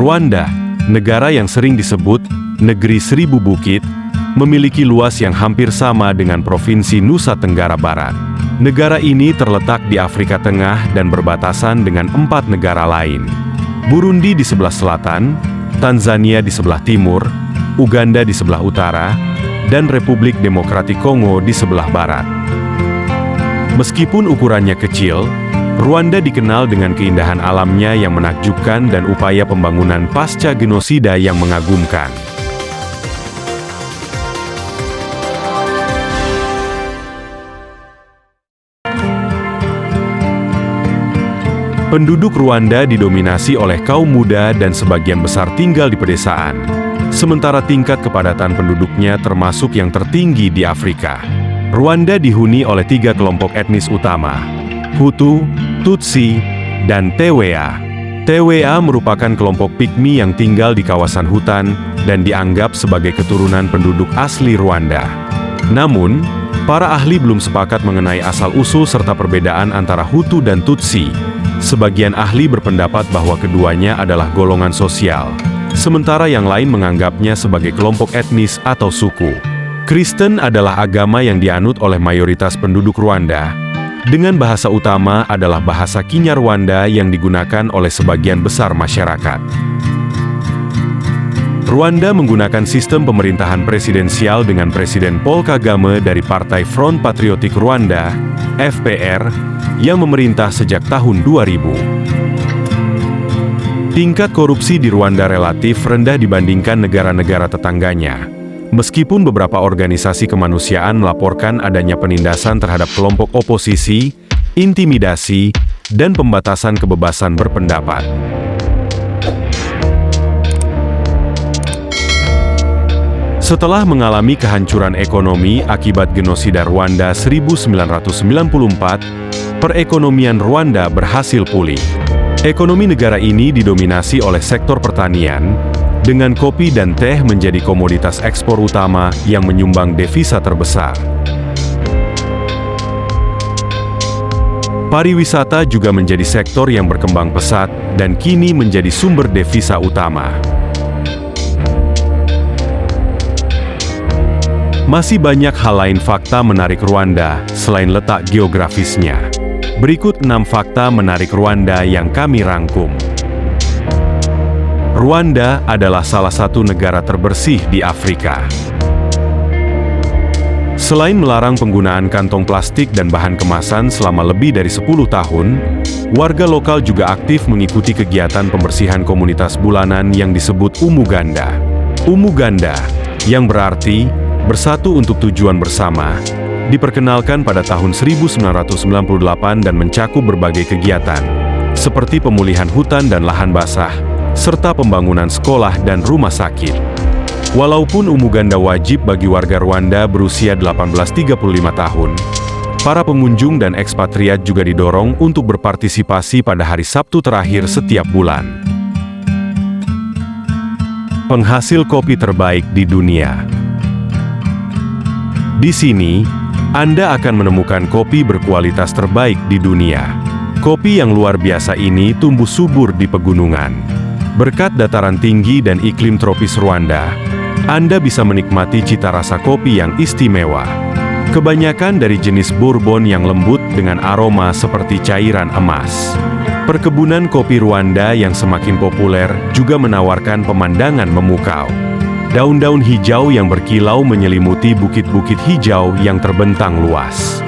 Rwanda, negara yang sering disebut negeri seribu bukit, memiliki luas yang hampir sama dengan Provinsi Nusa Tenggara Barat. Negara ini terletak di Afrika Tengah dan berbatasan dengan 4 negara lain. Burundi di sebelah selatan, Tanzania di sebelah timur, Uganda di sebelah utara, dan Republik Demokratik Kongo di sebelah barat. Meskipun ukurannya kecil, Rwanda dikenal dengan keindahan alamnya yang menakjubkan dan upaya pembangunan pasca genosida yang mengagumkan. Penduduk Rwanda didominasi oleh kaum muda dan sebagian besar tinggal di pedesaan. Sementara tingkat kepadatan penduduknya termasuk yang tertinggi di Afrika. Rwanda dihuni oleh 3 kelompok etnis utama, Hutu, Tutsi, dan Twa. Twa merupakan kelompok Pygmy yang tinggal di kawasan hutan dan dianggap sebagai keturunan penduduk asli Rwanda. Namun, para ahli belum sepakat mengenai asal-usul serta perbedaan antara Hutu dan Tutsi. Sebagian ahli berpendapat bahwa keduanya adalah golongan sosial, sementara yang lain menganggapnya sebagai kelompok etnis atau suku. Kristen adalah agama yang dianut oleh mayoritas penduduk Rwanda, dengan bahasa utama adalah bahasa Kinyarwanda yang digunakan oleh sebagian besar masyarakat. Rwanda menggunakan sistem pemerintahan presidensial dengan Presiden Paul Kagame dari Partai Front Patriotic Rwanda, FPR, yang memerintah sejak tahun 2000. Tingkat korupsi di Rwanda relatif rendah dibandingkan negara-negara tetangganya. Meskipun beberapa organisasi kemanusiaan melaporkan adanya penindasan terhadap kelompok oposisi, intimidasi, dan pembatasan kebebasan berpendapat. Setelah mengalami kehancuran ekonomi akibat genosida Rwanda 1994, perekonomian Rwanda berhasil pulih. Ekonomi negara ini didominasi oleh sektor pertanian, dengan kopi dan teh menjadi komoditas ekspor utama yang menyumbang devisa terbesar. Pariwisata juga menjadi sektor yang berkembang pesat dan kini menjadi sumber devisa utama. Masih banyak hal lain fakta menarik Rwanda selain letak geografisnya. Berikut 6 fakta menarik Rwanda yang kami rangkum. Rwanda adalah salah satu negara terbersih di Afrika. Selain melarang penggunaan kantong plastik dan bahan kemasan selama lebih dari 10 tahun, warga lokal juga aktif mengikuti kegiatan pembersihan komunitas bulanan yang disebut Umuganda. Umuganda, yang berarti bersatu untuk tujuan bersama, diperkenalkan pada tahun 1998 dan mencakup berbagai kegiatan, seperti pemulihan hutan dan lahan basah, serta pembangunan sekolah dan rumah sakit. Walaupun Umuganda wajib bagi warga Rwanda berusia 18-35 tahun, para pengunjung dan ekspatriat juga didorong untuk berpartisipasi pada hari Sabtu terakhir setiap bulan. Penghasil kopi terbaik di dunia. Di sini, Anda akan menemukan kopi berkualitas terbaik di dunia. Kopi yang luar biasa ini tumbuh subur di pegunungan. Berkat dataran tinggi dan iklim tropis Rwanda, Anda bisa menikmati cita rasa kopi yang istimewa. Kebanyakan dari jenis bourbon yang lembut dengan aroma seperti cairan emas. Perkebunan kopi Rwanda yang semakin populer juga menawarkan pemandangan memukau. Daun-daun hijau yang berkilau menyelimuti bukit-bukit hijau yang terbentang luas.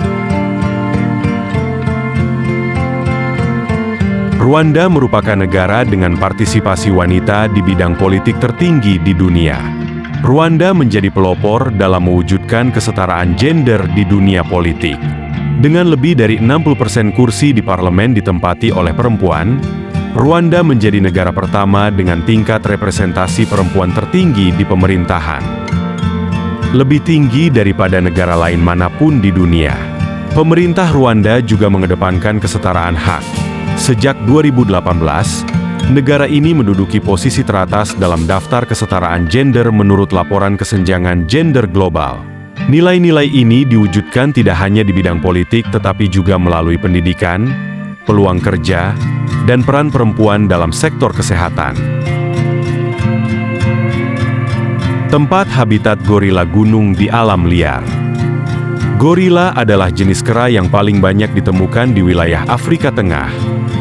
Rwanda merupakan negara dengan partisipasi wanita di bidang politik tertinggi di dunia. Rwanda menjadi pelopor dalam mewujudkan kesetaraan gender di dunia politik. Dengan lebih dari 60% kursi di parlemen ditempati oleh perempuan, Rwanda menjadi negara pertama dengan tingkat representasi perempuan tertinggi di pemerintahan. Lebih tinggi daripada negara lain manapun di dunia. Pemerintah Rwanda juga mengedepankan kesetaraan hak. Sejak 2018, negara ini menduduki posisi teratas dalam daftar kesetaraan gender menurut laporan kesenjangan gender global. Nilai-nilai ini diwujudkan tidak hanya di bidang politik tetapi juga melalui pendidikan, peluang kerja, dan peran perempuan dalam sektor kesehatan. tempat habitat gorila gunung di alam liar. Gorila adalah jenis kera yang paling banyak ditemukan di wilayah Afrika Tengah,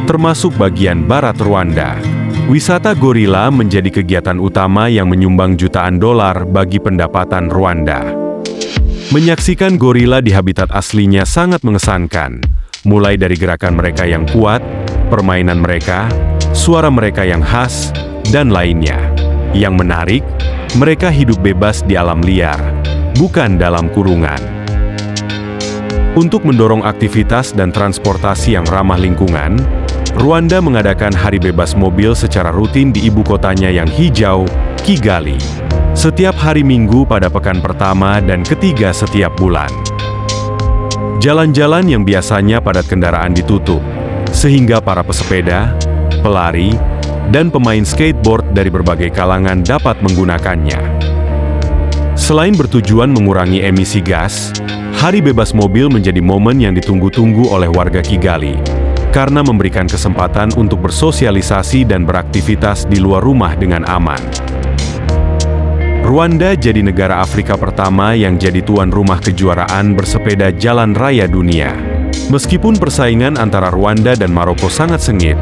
termasuk bagian barat Rwanda. Wisata gorila menjadi kegiatan utama yang menyumbang jutaan dolar bagi pendapatan Rwanda. Menyaksikan gorila di habitat aslinya sangat mengesankan, mulai dari gerakan mereka yang kuat, permainan mereka, suara mereka yang khas, dan lainnya. Yang menarik, mereka hidup bebas di alam liar, bukan dalam kurungan. Untuk mendorong aktivitas dan transportasi yang ramah lingkungan, Rwanda mengadakan Hari Bebas Mobil secara rutin di ibu kotanya yang hijau, Kigali, setiap hari Minggu pada pekan pertama dan ketiga setiap bulan. Jalan-jalan yang biasanya padat kendaraan ditutup, sehingga para pesepeda, pelari, dan pemain skateboard dari berbagai kalangan dapat menggunakannya. Selain bertujuan mengurangi emisi gas, Hari Bebas Mobil menjadi momen yang ditunggu-tunggu oleh warga Kigali, karena memberikan kesempatan untuk bersosialisasi dan beraktivitas di luar rumah dengan aman. Rwanda jadi negara Afrika pertama yang jadi tuan rumah kejuaraan bersepeda jalan raya dunia. Meskipun persaingan antara Rwanda dan Maroko sangat sengit,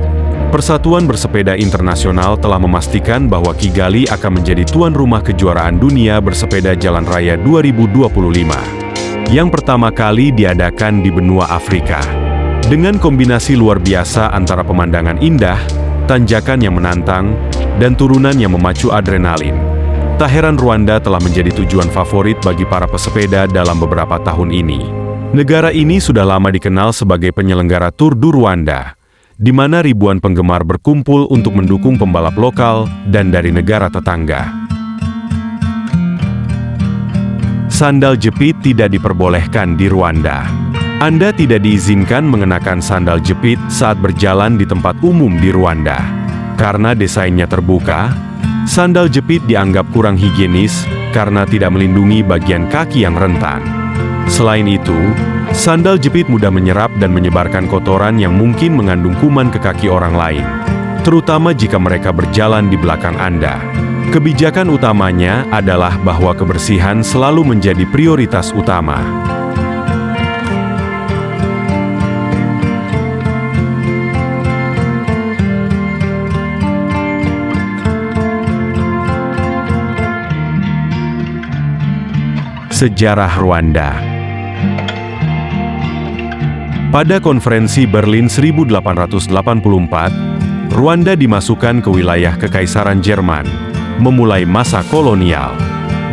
Persatuan Bersepeda Internasional telah memastikan bahwa Kigali akan menjadi tuan rumah kejuaraan dunia bersepeda jalan raya 2025, yang pertama kali diadakan di benua Afrika. Dengan kombinasi luar biasa antara pemandangan indah, tanjakan yang menantang, dan turunan yang memacu adrenalin, tak heran Rwanda telah menjadi tujuan favorit bagi para pesepeda dalam beberapa tahun ini. Negara ini sudah lama dikenal sebagai penyelenggara Tour du Rwanda, di mana ribuan penggemar berkumpul untuk mendukung pembalap lokal dan dari negara tetangga. Sandal jepit tidak diperbolehkan di Rwanda. Anda tidak diizinkan mengenakan sandal jepit saat berjalan di tempat umum di Rwanda. Karena desainnya terbuka, sandal jepit dianggap kurang higienis karena tidak melindungi bagian kaki yang rentan. Selain itu, sandal jepit mudah menyerap dan menyebarkan kotoran yang mungkin mengandung kuman ke kaki orang lain, terutama jika mereka berjalan di belakang Anda. Kebijakan utamanya adalah bahwa kebersihan selalu menjadi prioritas utama. Sejarah Rwanda. Pada konferensi Berlin 1884, Rwanda dimasukkan ke wilayah Kekaisaran Jerman, memulai masa kolonial.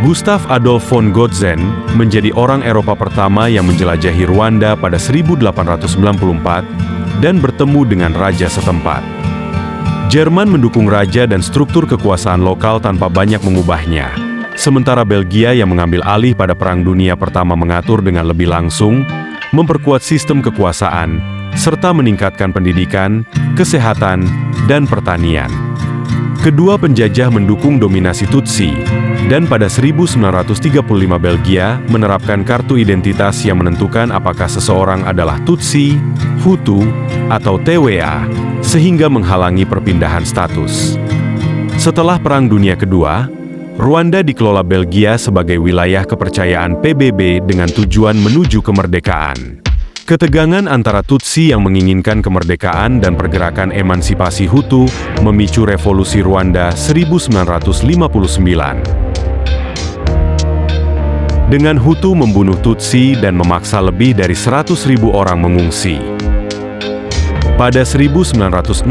Gustav Adolf von Gotzen menjadi orang Eropa pertama yang menjelajahi Rwanda pada 1894 dan bertemu dengan raja setempat. Jerman mendukung raja dan struktur kekuasaan lokal tanpa banyak mengubahnya. Sementara Belgia yang mengambil alih pada Perang Dunia Pertama mengatur dengan lebih langsung, memperkuat sistem kekuasaan, serta meningkatkan pendidikan, kesehatan, dan pertanian. Kedua penjajah mendukung dominasi Tutsi, dan pada 1935 Belgia menerapkan kartu identitas yang menentukan apakah seseorang adalah Tutsi, Hutu, atau TWA, sehingga menghalangi perpindahan status. Setelah Perang Dunia Kedua, Rwanda dikelola Belgia sebagai wilayah kepercayaan PBB dengan tujuan menuju kemerdekaan. Ketegangan antara Tutsi yang menginginkan kemerdekaan dan pergerakan emansipasi Hutu memicu revolusi Rwanda 1959. Dengan Hutu membunuh Tutsi dan memaksa lebih dari 100.000 orang mengungsi. Pada 1962,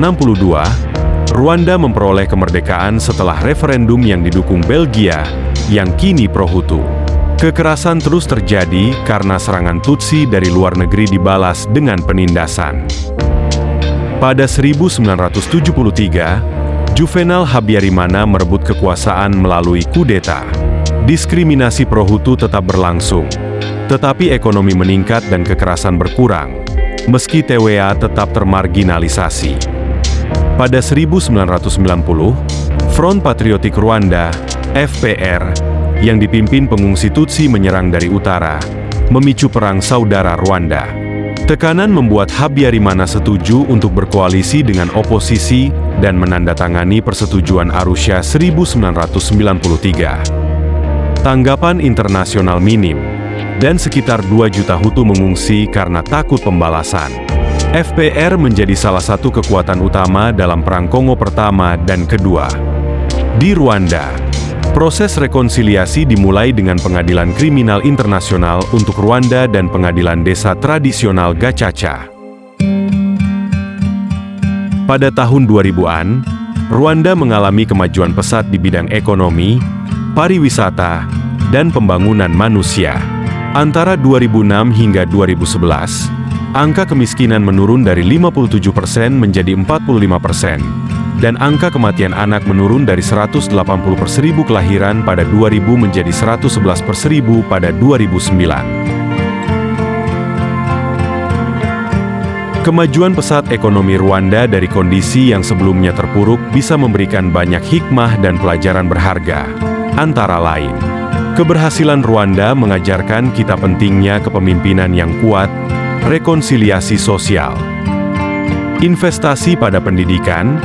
Rwanda memperoleh kemerdekaan setelah referendum yang didukung Belgia, yang kini pro-Hutu. Kekerasan terus terjadi karena serangan Tutsi dari luar negeri dibalas dengan penindasan. Pada 1973, Juvenal Habyarimana merebut kekuasaan melalui kudeta. Diskriminasi pro-Hutu tetap berlangsung, tetapi ekonomi meningkat dan kekerasan berkurang, meski TWA tetap termarginalisasi. Pada 1990, Front Patriotik Rwanda, FPR, yang dipimpin pengungsi Tutsi menyerang dari utara, memicu perang saudara Rwanda. Tekanan membuat Habyarimana setuju untuk berkoalisi dengan oposisi dan menandatangani Persetujuan Arusha 1993. Tanggapan internasional minim, dan sekitar 2 juta Hutu mengungsi karena takut pembalasan. FPR menjadi salah satu kekuatan utama dalam Perang Kongo pertama dan kedua. Di Rwanda, proses rekonsiliasi dimulai dengan Pengadilan Kriminal Internasional untuk Rwanda dan Pengadilan Desa Tradisional Gacaca. Pada tahun 2000-an, Rwanda mengalami kemajuan pesat di bidang ekonomi, pariwisata, dan pembangunan manusia. Antara 2006 hingga 2011, angka kemiskinan menurun dari 57% menjadi 45%, dan angka kematian anak menurun dari 180 per 1000 kelahiran pada 2000 menjadi 111 per 1000 pada 2009. Kemajuan pesat ekonomi Rwanda dari kondisi yang sebelumnya terpuruk bisa memberikan banyak hikmah dan pelajaran berharga. Antara lain, keberhasilan Rwanda mengajarkan kita pentingnya kepemimpinan yang kuat, rekonsiliasi sosial, investasi pada pendidikan,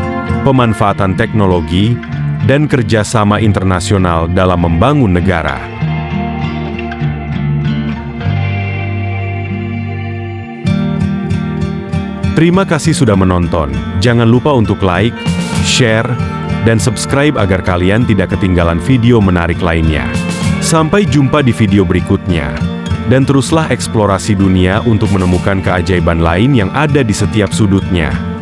pemanfaatan teknologi, dan kerjasama internasional dalam membangun negara. Terima kasih sudah menonton. Jangan lupa untuk like, share, dan subscribe agar kalian tidak ketinggalan video menarik lainnya. Sampai jumpa di video berikutnya. Dan teruslah eksplorasi dunia untuk menemukan keajaiban lain yang ada di setiap sudutnya.